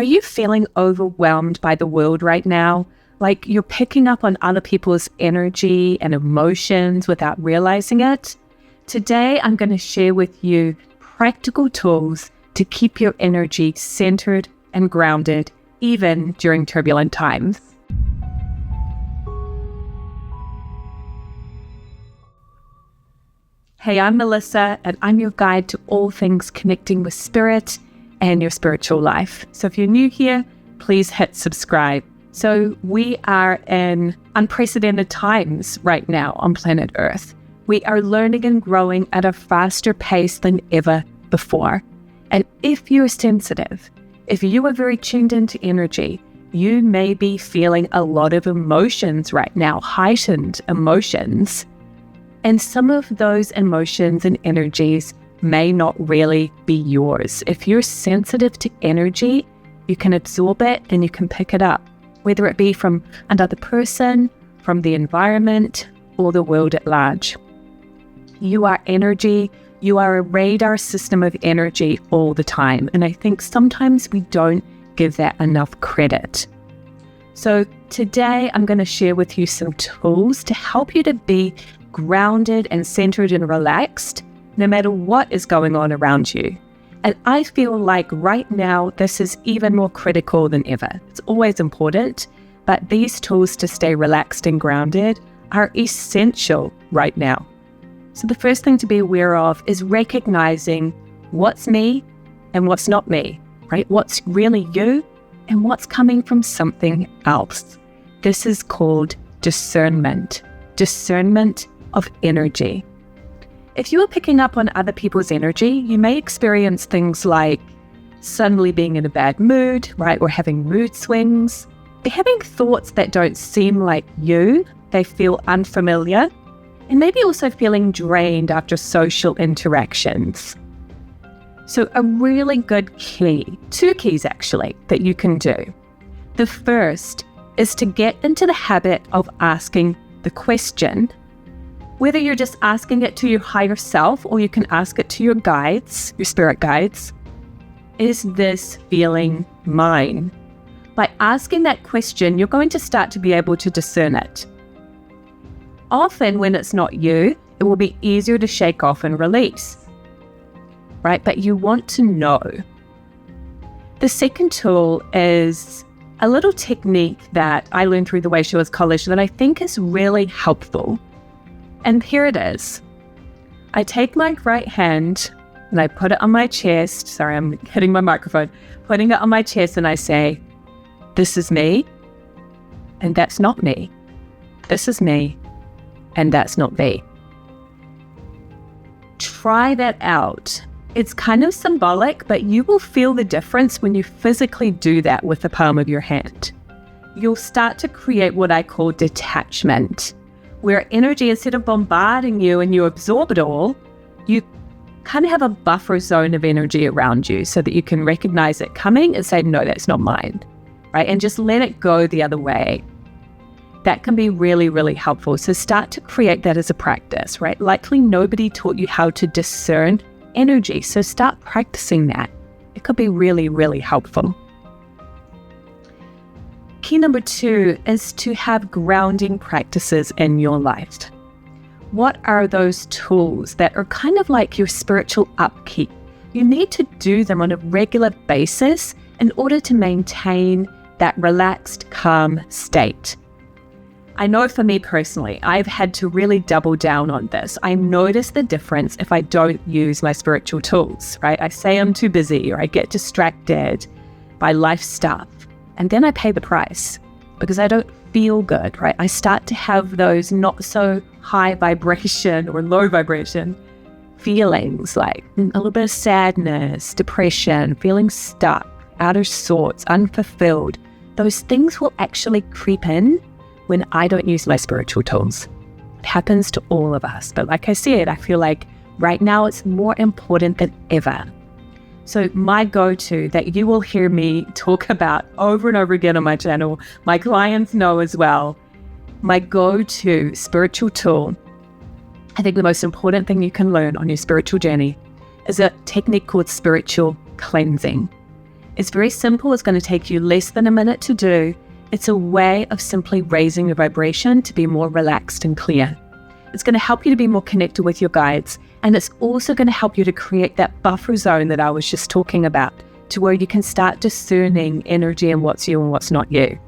Are you feeling overwhelmed by the world right now? Like you're picking up on other people's energy and emotions without realizing it? Today, I'm going to share with you practical tools to keep your energy centered and grounded, even during turbulent times. Hey, I'm Melissa, and I'm your guide to all things connecting with spirit and your spiritual life. So if you're new here, please hit subscribe. So we are in unprecedented times right now on planet Earth. We are learning and growing at a faster pace than ever before. And if you're sensitive, if you are very tuned into energy, you may be feeling a lot of emotions right now, heightened emotions. And some of those emotions and energies may not really be yours. If you're sensitive to energy, you can absorb it and you can pick it up, whether it be from another person, from the environment, or the world at large. You are energy. You are a radar system of energy all the time. And I think sometimes we don't give that enough credit. So today I'm going to share with you some tools to help you to be grounded and centered and relaxed, no matter what is going on around you. And I feel like right now, this is even more critical than ever. It's always important, but these tools to stay relaxed and grounded are essential right now. So the first thing to be aware of is recognizing what's me and what's not me, right? What's really you and what's coming from something else. This is called discernment of energy. If you are picking up on other people's energy, you may experience things like suddenly being in a bad mood, right? Or having mood swings. They're having thoughts that don't seem like you. They feel unfamiliar. And maybe also feeling drained after social interactions. So a really good key, two keys actually, that you can do. The first is to get into the habit of asking the question, whether you're just asking it to your higher self or you can ask it to your guides, your spirit guides. Is this feeling mine? By asking that question, you're going to start to be able to discern it. Often when it's not you, it will be easier to shake off and release, right? But you want to know. The second tool is a little technique that I learned through the Way She Was College that I think is really helpful. And here it is. I take my right hand and I put it on my chest. Sorry, I'm hitting my microphone. Putting it on my chest and I say, this is me and that's not me. This is me and that's not me. Try that out. It's kind of symbolic, but you will feel the difference when you physically do that with the palm of your hand. You'll start to create what I call detachment, where energy, instead of bombarding you and you absorb it all, you kind of have a buffer zone of energy around you so that you can recognize it coming and say, no, that's not mine, right? And just let it go the other way. That can be really, really helpful. So start to create that as a practice, right? Likely nobody taught you how to discern energy. So start practicing that. It could be really, really helpful. Key number 2 is to have grounding practices in your life. What are those tools that are kind of like your spiritual upkeep? You need to do them on a regular basis in order to maintain that relaxed, calm state. I know for me personally, I've had to really double down on this. I notice the difference if I don't use my spiritual tools, right? I say I'm too busy or I get distracted by life stuff. And then I pay the price because I don't feel good, right? I start to have those not so high vibration or low vibration feelings like a little bit of sadness, depression, feeling stuck, out of sorts, unfulfilled. Those things will actually creep in when I don't use my spiritual tools. It happens to all of us. But like I said, I feel like right now it's more important than ever. So my go-to that you will hear me talk about over and over again on my channel, my clients know as well, my go-to spiritual tool, I think the most important thing you can learn on your spiritual journey is a technique called spiritual cleansing. It's very simple. It's going to take you less than a minute to do. It's a way of simply raising your vibration to be more relaxed and clear. It's going to help you to be more connected with your guides. And it's also going to help you to create that buffer zone that I was just talking about, to where you can start discerning energy and what's you and what's not you.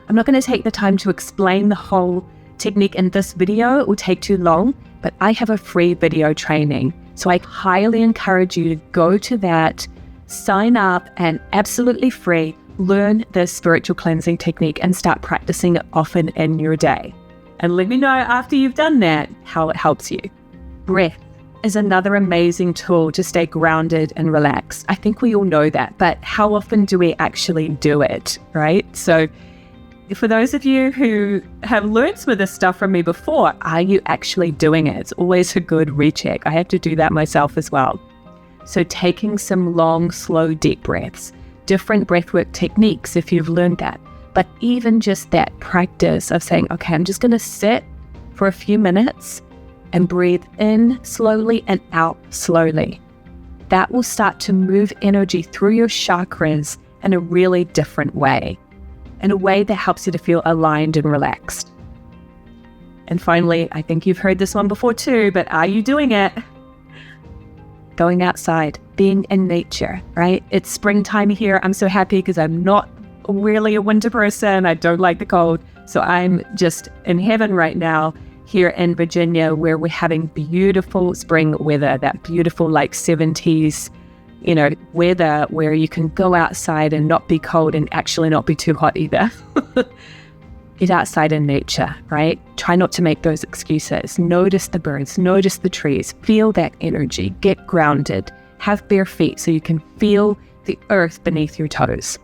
I'm not going to take the time to explain the whole technique in this video. It will take too long, but I have a free video training. So I highly encourage you to go to that, sign up, and absolutely free, learn the spiritual cleansing technique and start practicing it often in your day. And let me know after you've done that how it helps you. Breath is another amazing tool to stay grounded and relaxed. I think we all know that, but how often do we actually do it, right? So for those of you who have learned some of this stuff from me before, are you actually doing it? It's always a good recheck. I have to do that myself as well. So taking some long, slow, deep breaths, different breathwork techniques if you've learned that. But even just that practice of saying, okay, I'm just going to sit for a few minutes and breathe in slowly and out slowly. That will start to move energy through your chakras in a really different way, in a way that helps you to feel aligned and relaxed. And finally, I think you've heard this one before too, but are you doing it? Going outside, being in nature, right? It's springtime here. I'm so happy because I'm not really a winter person. I don't like the cold. So I'm just in heaven right now here in Virginia, where we're having beautiful spring weather, that beautiful like 70s, weather where you can go outside and not be cold and actually not be too hot either. Get outside in nature, right? Try not to make those excuses. Notice the birds, notice the trees, feel that energy, get grounded, have bare feet so you can feel the earth beneath your toes.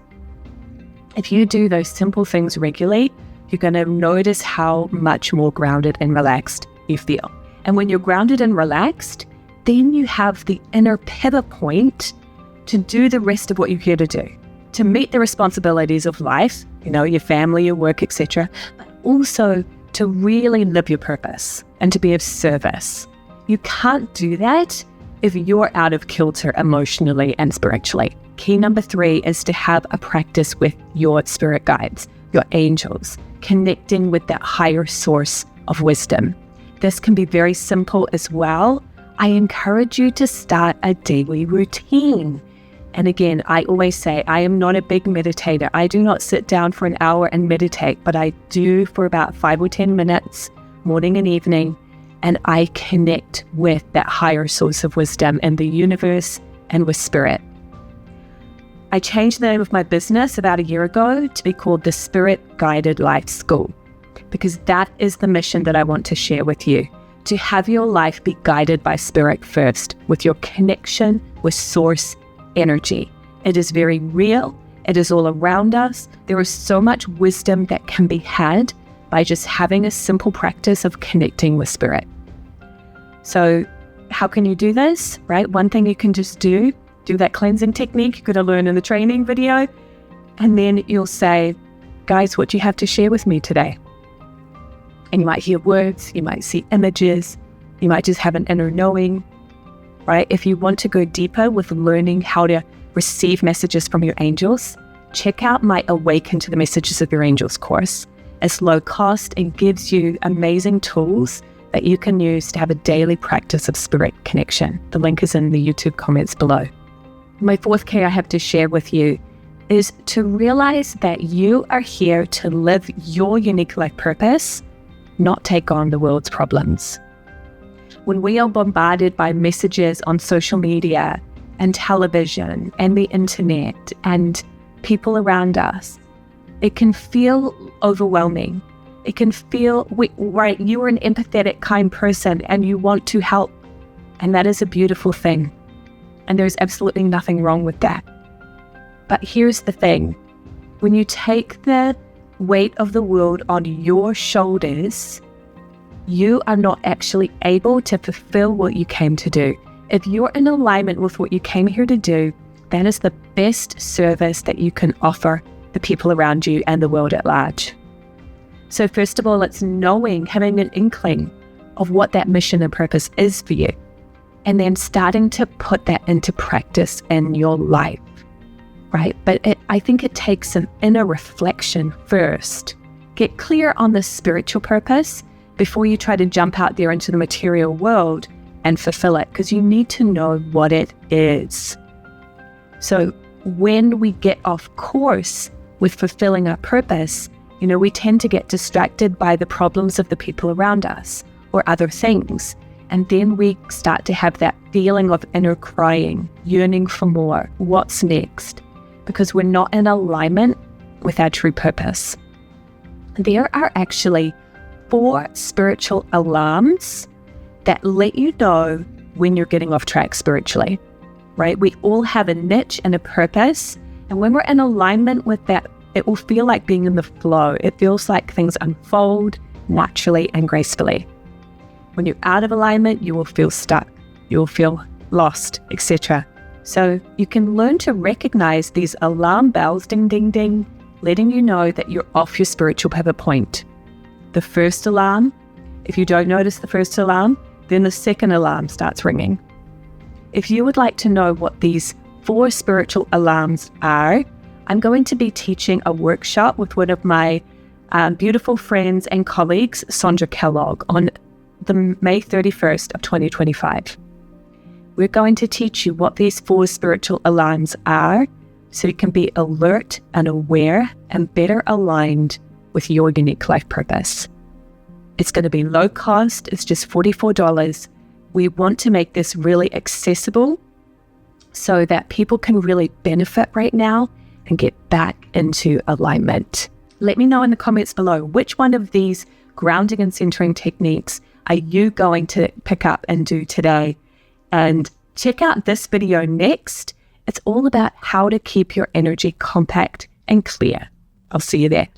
If you do those simple things regularly, you're going to notice how much more grounded and relaxed you feel. And when you're grounded and relaxed, then you have the inner pivot point to do the rest of what you're here to do, to meet the responsibilities of life, your family, your work, etc., but also to really live your purpose and to be of service. You can't do that if you're out of kilter emotionally and spiritually. Key number 3 is to have a practice with your spirit guides, your angels, connecting with that higher source of wisdom. This can be very simple as well. I encourage you to start a daily routine. And again, I always say, I am not a big meditator. I do not sit down for an hour and meditate, but I do for about 5 or 10 minutes, morning and evening, and I connect with that higher source of wisdom in the universe and with spirit. I changed the name of my business about a year ago to be called the Spirit Guided Life School, because that is the mission that I want to share with you, to have your life be guided by spirit first, with your connection with source energy. It is very real. It is all around us. There is so much wisdom that can be had by just having a simple practice of connecting with spirit. So how can you do this, right? One thing you can just do that cleansing technique you're going to learn in the training video. And then you'll say, guys, what do you have to share with me today? And you might hear words, you might see images, you might just have an inner knowing, right? If you want to go deeper with learning how to receive messages from your angels, check out my Awaken to the Messages of Your Angels course. It's low cost and gives you amazing tools that you can use to have a daily practice of spirit connection. The link is in the YouTube comments below. My 4th key I have to share with you is to realize that you are here to live your unique life purpose, not take on the world's problems. When we are bombarded by messages on social media and television and the internet and people around us, it can feel overwhelming. It can feel, right, you are an empathetic, kind person and you want to help. And that is a beautiful thing. And there's absolutely nothing wrong with that. But here's the thing. When you take the weight of the world on your shoulders, you are not actually able to fulfill what you came to do. If you're in alignment with what you came here to do, that is the best service that you can offer the people around you and the world at large. So first of all, it's having an inkling of what that mission and purpose is for you, and then starting to put that into practice in your life, right? But I think it takes some inner reflection first. Get clear on the spiritual purpose before you try to jump out there into the material world and fulfill it, because you need to know what it is. So when we get off course with fulfilling our purpose, we tend to get distracted by the problems of the people around us or other things. And then we start to have that feeling of inner crying, yearning for more. What's next? Because we're not in alignment with our true purpose. There are actually 4 spiritual alarms that let you know when you're getting off track spiritually, right? We all have a niche and a purpose. And when we're in alignment with that, it will feel like being in the flow. It feels like things unfold naturally and gracefully. When you're out of alignment, you will feel stuck. You will feel lost, etc. So you can learn to recognize these alarm bells, ding, ding, ding, letting you know that you're off your spiritual pivot point. The first alarm, if you don't notice the first alarm, then the second alarm starts ringing. If you would like to know what these 4 spiritual alarms are, I'm going to be teaching a workshop with one of my beautiful friends and colleagues, Sondra Kellogg, on the May 31st of 2025. We're going to teach you what these 4 spiritual alarms are so you can be alert and aware and better aligned with your unique life purpose. It's going to be low cost. It's just $44. We want to make this really accessible so that people can really benefit right now and get back into alignment. Let me know in the comments below, which one of these grounding and centering techniques are you going to pick up and do today? And check out this video next. It's all about how to keep your energy compact and clear. I'll see you there.